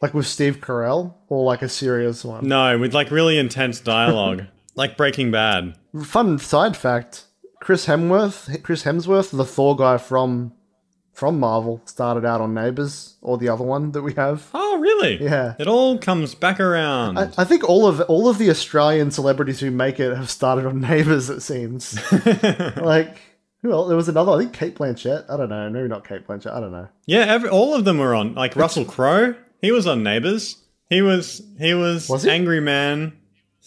Speaker 3: Like with Steve Carell? Or like a serious one?
Speaker 2: No, with like really intense dialogue. Like Breaking Bad.
Speaker 3: Fun side fact. Chris Hemsworth, the Thor guy from Marvel, started out on Neighbours, or the other one that we have.
Speaker 2: Oh, really?
Speaker 3: Yeah.
Speaker 2: It all comes back around.
Speaker 3: I think all of the Australian celebrities who make it have started on Neighbours, it seems. Like, who else? There was another, I think Kate Blanchett. I don't know. Maybe not Kate Blanchett. I don't know.
Speaker 2: Yeah, all of them were on. Like Russell Crowe, he was on Neighbours. He was
Speaker 3: he? Angry
Speaker 2: Man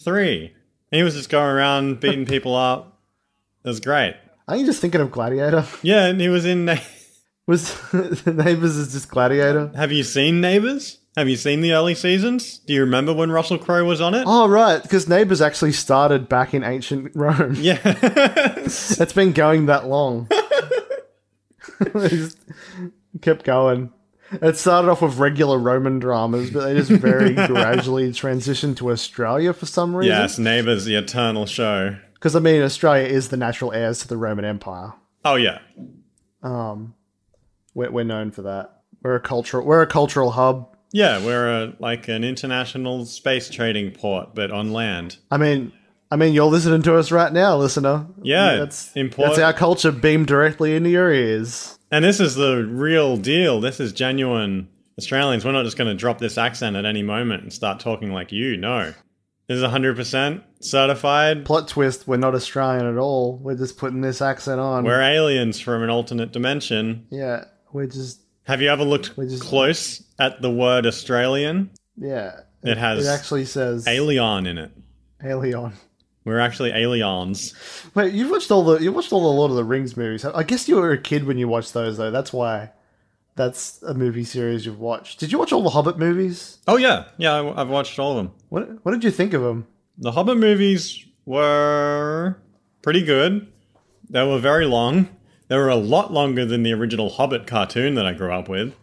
Speaker 2: 3. He was just going around beating people up. It was great.
Speaker 3: Aren't you just thinking of Gladiator?
Speaker 2: Yeah, and he was in...
Speaker 3: Neighbours is just Gladiator?
Speaker 2: Have you seen Neighbours? Have you seen the early seasons? Do you remember when Russell Crowe was on it?
Speaker 3: Oh, right, because Neighbours actually started back in ancient Rome.
Speaker 2: Yeah.
Speaker 3: It's been going that long. They just kept going. It started off with regular Roman dramas, but they just very gradually transitioned to Australia for some reason.
Speaker 2: Yes, Neighbours, the eternal show.
Speaker 3: Because, I mean, Australia is the natural heirs to the Roman Empire.
Speaker 2: Oh, yeah.
Speaker 3: We're known for that. We're a cultural hub.
Speaker 2: Yeah, we're an international space trading port, but on land.
Speaker 3: I mean, you're listening to us right now, listener.
Speaker 2: Yeah,
Speaker 3: that's our culture beamed directly into your ears.
Speaker 2: And this is the real deal. This is genuine Australians. We're not just going to drop this accent at any moment and start talking like you. No. This is 100% certified.
Speaker 3: Plot twist, we're not Australian at all. We're just putting this accent on.
Speaker 2: We're aliens from an alternate dimension.
Speaker 3: Yeah, we're just...
Speaker 2: Have you ever looked close at the word Australian?
Speaker 3: Yeah.
Speaker 2: It
Speaker 3: actually says...
Speaker 2: Alien in it.
Speaker 3: Alien.
Speaker 2: We're actually aliens.
Speaker 3: Wait, you watched all the Lord of the Rings movies. I guess you were a kid when you watched those, though. That's why. That's a movie series you've watched. Did you watch all the Hobbit movies?
Speaker 2: Oh, yeah. Yeah, I've watched all of them.
Speaker 3: What did you think of them?
Speaker 2: The Hobbit movies were pretty good. They were very long. They were a lot longer than the original Hobbit cartoon that I grew up with.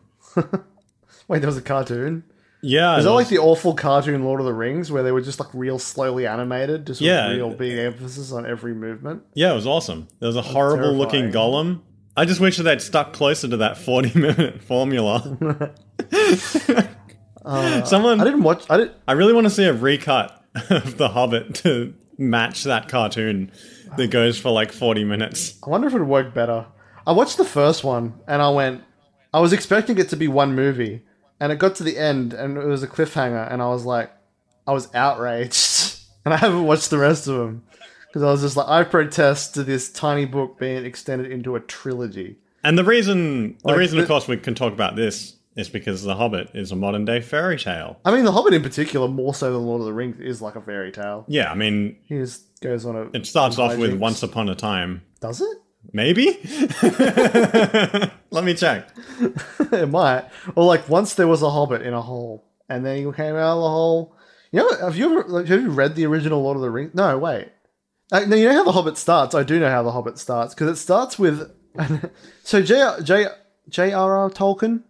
Speaker 3: Wait, there was a cartoon?
Speaker 2: Yeah.
Speaker 3: Is that like the awful cartoon Lord of the Rings where they were just like real slowly animated, just with real big emphasis on every movement?
Speaker 2: Yeah, it was awesome. There was a horrible looking Gollum. I just wish that they'd stuck closer to that 40-minute formula. Someone,
Speaker 3: I didn't watch.
Speaker 2: I really want to see a recut of The Hobbit to match that cartoon that goes for like 40 minutes.
Speaker 3: I wonder if it would work better. I watched the first one and I was expecting it to be one movie, and it got to the end and it was a cliffhanger, and I was outraged, and I haven't watched the rest of them because I was just like, I protest to this tiny book being extended into a trilogy.
Speaker 2: And the reason, of course, we can talk about this is because The Hobbit is a modern day fairy tale.
Speaker 3: I mean, The Hobbit in particular, more so than Lord of the Rings, is like a fairy tale.
Speaker 2: Yeah, I mean,
Speaker 3: He just goes on a.
Speaker 2: it starts off with Once Upon a Time.
Speaker 3: Does it?
Speaker 2: Maybe? Let me check.
Speaker 3: It might. Or like once there was a hobbit in a hole, and then he came out of the hole. You know, have you read the original Lord of the Rings? No, wait. No, you know how the Hobbit starts? I do know how the Hobbit starts because it starts with. So J.R.R. Tolkien,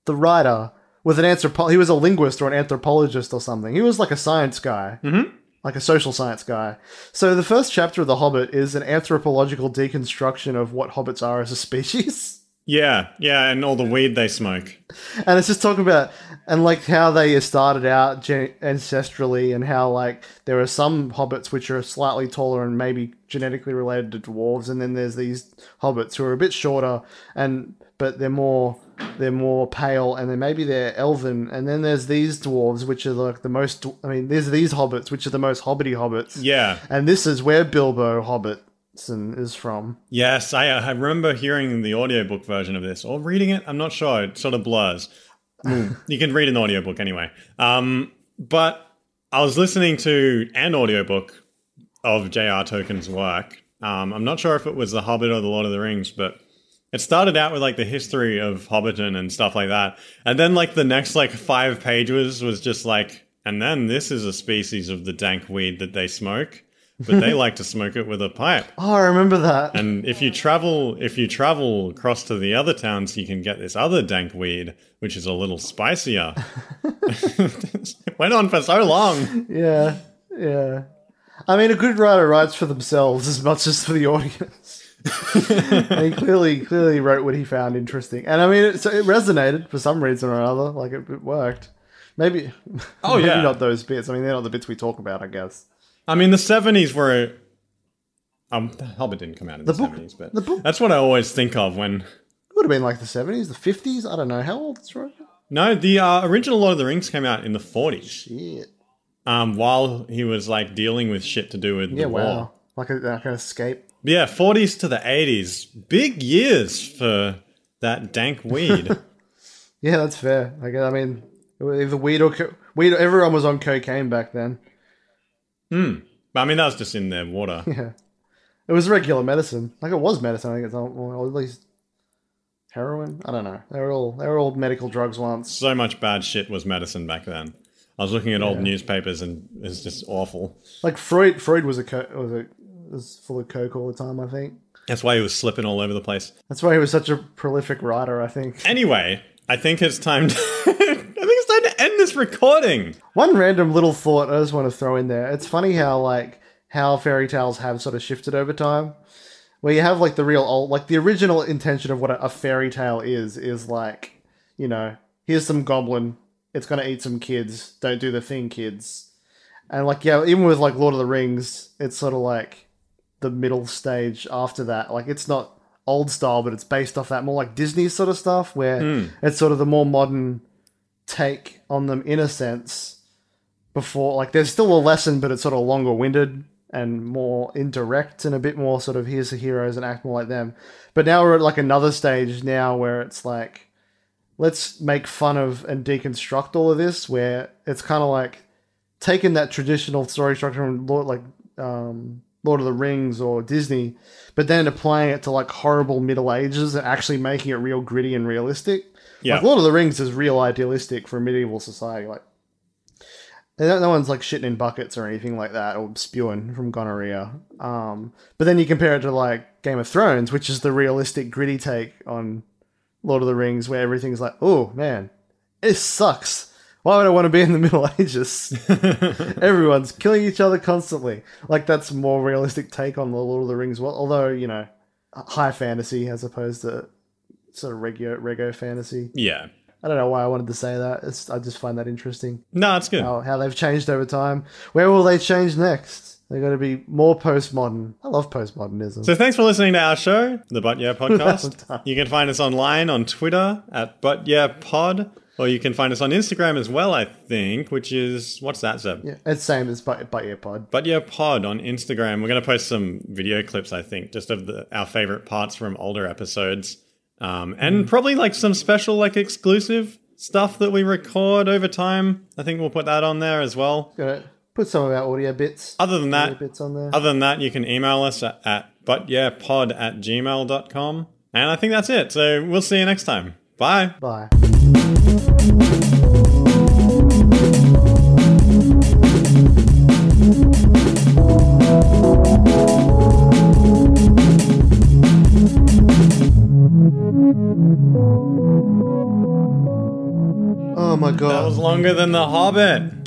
Speaker 3: the writer, was he was a linguist or an anthropologist or something. He was like a science guy. Mm-hmm. Like a social science guy. So the first chapter of The Hobbit is an anthropological deconstruction of what hobbits are as a species.
Speaker 2: Yeah, and all the weed they smoke.
Speaker 3: And it's just talking about, and like how they started out ancestrally, and how like there are some hobbits which are slightly taller and maybe genetically related to dwarves, and then there's these hobbits who are a bit shorter, but they're more pale, and then maybe they're elven, and then there's these dwarves which are like the most. I mean, there's these hobbits which are the most hobbity hobbits.
Speaker 2: Yeah,
Speaker 3: and this is where Bilbo Hobbitson is from.
Speaker 2: Yes, I remember hearing the audiobook version of this or reading it. I'm not sure. It sort of blurs. You can read an audiobook anyway. But I was listening to an audiobook of J.R. Tolkien's work. I'm not sure if it was The Hobbit or The Lord of the Rings, but it started out with like the history of Hobbiton and stuff like that. And then like the next like 5 pages was just like, and then this is a species of the dank weed that they smoke, but they like to smoke it with a pipe.
Speaker 3: Oh, I remember that.
Speaker 2: And if you travel across to the other towns, you can get this other dank weed, which is a little spicier. It went on for so long.
Speaker 3: Yeah. I mean, a good writer writes for themselves as much as for the audience. And he clearly wrote what he found interesting, and I mean, it resonated for some reason or another. Like it worked. Maybe.
Speaker 2: Oh yeah.
Speaker 3: Maybe not those bits. I mean, they're not the bits we talk about, I guess.
Speaker 2: I mean, the 70s were. The Hobbit didn't come out in the 70s, but that's what I always think of when.
Speaker 3: It would have been like the 70s, the 50s. I don't know how old it's right.
Speaker 2: No, the original Lord of the Rings came out in the 40s.
Speaker 3: Shit.
Speaker 2: While he was like dealing with shit to do with the war.
Speaker 3: Wow. Like an escape.
Speaker 2: Yeah, 40s to the 80s. Big years for that dank weed.
Speaker 3: Yeah, that's fair. Like, I mean, either weed or weed. Everyone was on cocaine back then.
Speaker 2: I mean, that was just in their water.
Speaker 3: Yeah, it was regular medicine. Like it was medicine. I think it's or at least heroin. I don't know. They were all medical drugs once.
Speaker 2: So much bad shit was medicine back then. I was looking at old newspapers and it's just awful.
Speaker 3: Like Freud was was full of coke all the time, I think.
Speaker 2: That's why he was slipping all over the place.
Speaker 3: That's why he was such a prolific writer, I think.
Speaker 2: Anyway, I think it's time to end this recording.
Speaker 3: One random little thought I just want to throw in there. It's funny how fairy tales have sort of shifted over time. Where you have like the real old, like the original intention of what a fairy tale is like, you know, here's some goblin, it's going to eat some kids, don't do the thing, kids. And like, yeah, even with like Lord of the Rings, it's sort of like the middle stage after that. Like it's not old style, but it's based off that more like Disney sort of stuff where it's sort of the more modern take on them in a sense. Before, like there's still a lesson, but it's sort of longer winded and more indirect and a bit more sort of here's the heroes and act more like them. But now we're at like another stage now where it's like, let's make fun of and deconstruct all of this, where it's kind of like taking that traditional story structure from Lord of the Rings or Disney, but then applying it to like horrible Middle Ages and actually making it real gritty and realistic.
Speaker 2: Yeah.
Speaker 3: Like Lord of the Rings is real idealistic for medieval society. Like no one's like shitting in buckets or anything like that or spewing from gonorrhea. But then you compare it to like Game of Thrones, which is the realistic gritty take on Lord of the Rings, where everything's like, oh man, it sucks. Why would I want to be in the Middle Ages? Everyone's killing each other constantly. Like, that's a more realistic take on the Lord of the Rings. Well, although, you know, high fantasy as opposed to sort of rego fantasy.
Speaker 2: Yeah.
Speaker 3: I don't know why I wanted to say that. I just find that interesting.
Speaker 2: No, it's good.
Speaker 3: How they've changed over time. Where will they change next? They're going to be more postmodern. I love postmodernism.
Speaker 2: So thanks for listening to our show, the But Yeah Podcast. You can find us online on Twitter at But Yeah Pod, or you can find us on Instagram as well, I think, which is, what's that, Zeb?
Speaker 3: Yeah, it's same as But Yeah Pod.
Speaker 2: But Yeah Pod on Instagram. We're going to post some video clips, I think, just of our favorite parts from older episodes. And probably like some special, like exclusive stuff that we record over time. I think we'll put that on there as well.
Speaker 3: Gonna put some of our audio bits.
Speaker 2: Other than that,
Speaker 3: on there.
Speaker 2: you can email us at butyeahpod@gmail.com. And I think that's it. So we'll see you next time. Bye.
Speaker 3: Bye. Oh my god.
Speaker 2: That was longer than The Hobbit.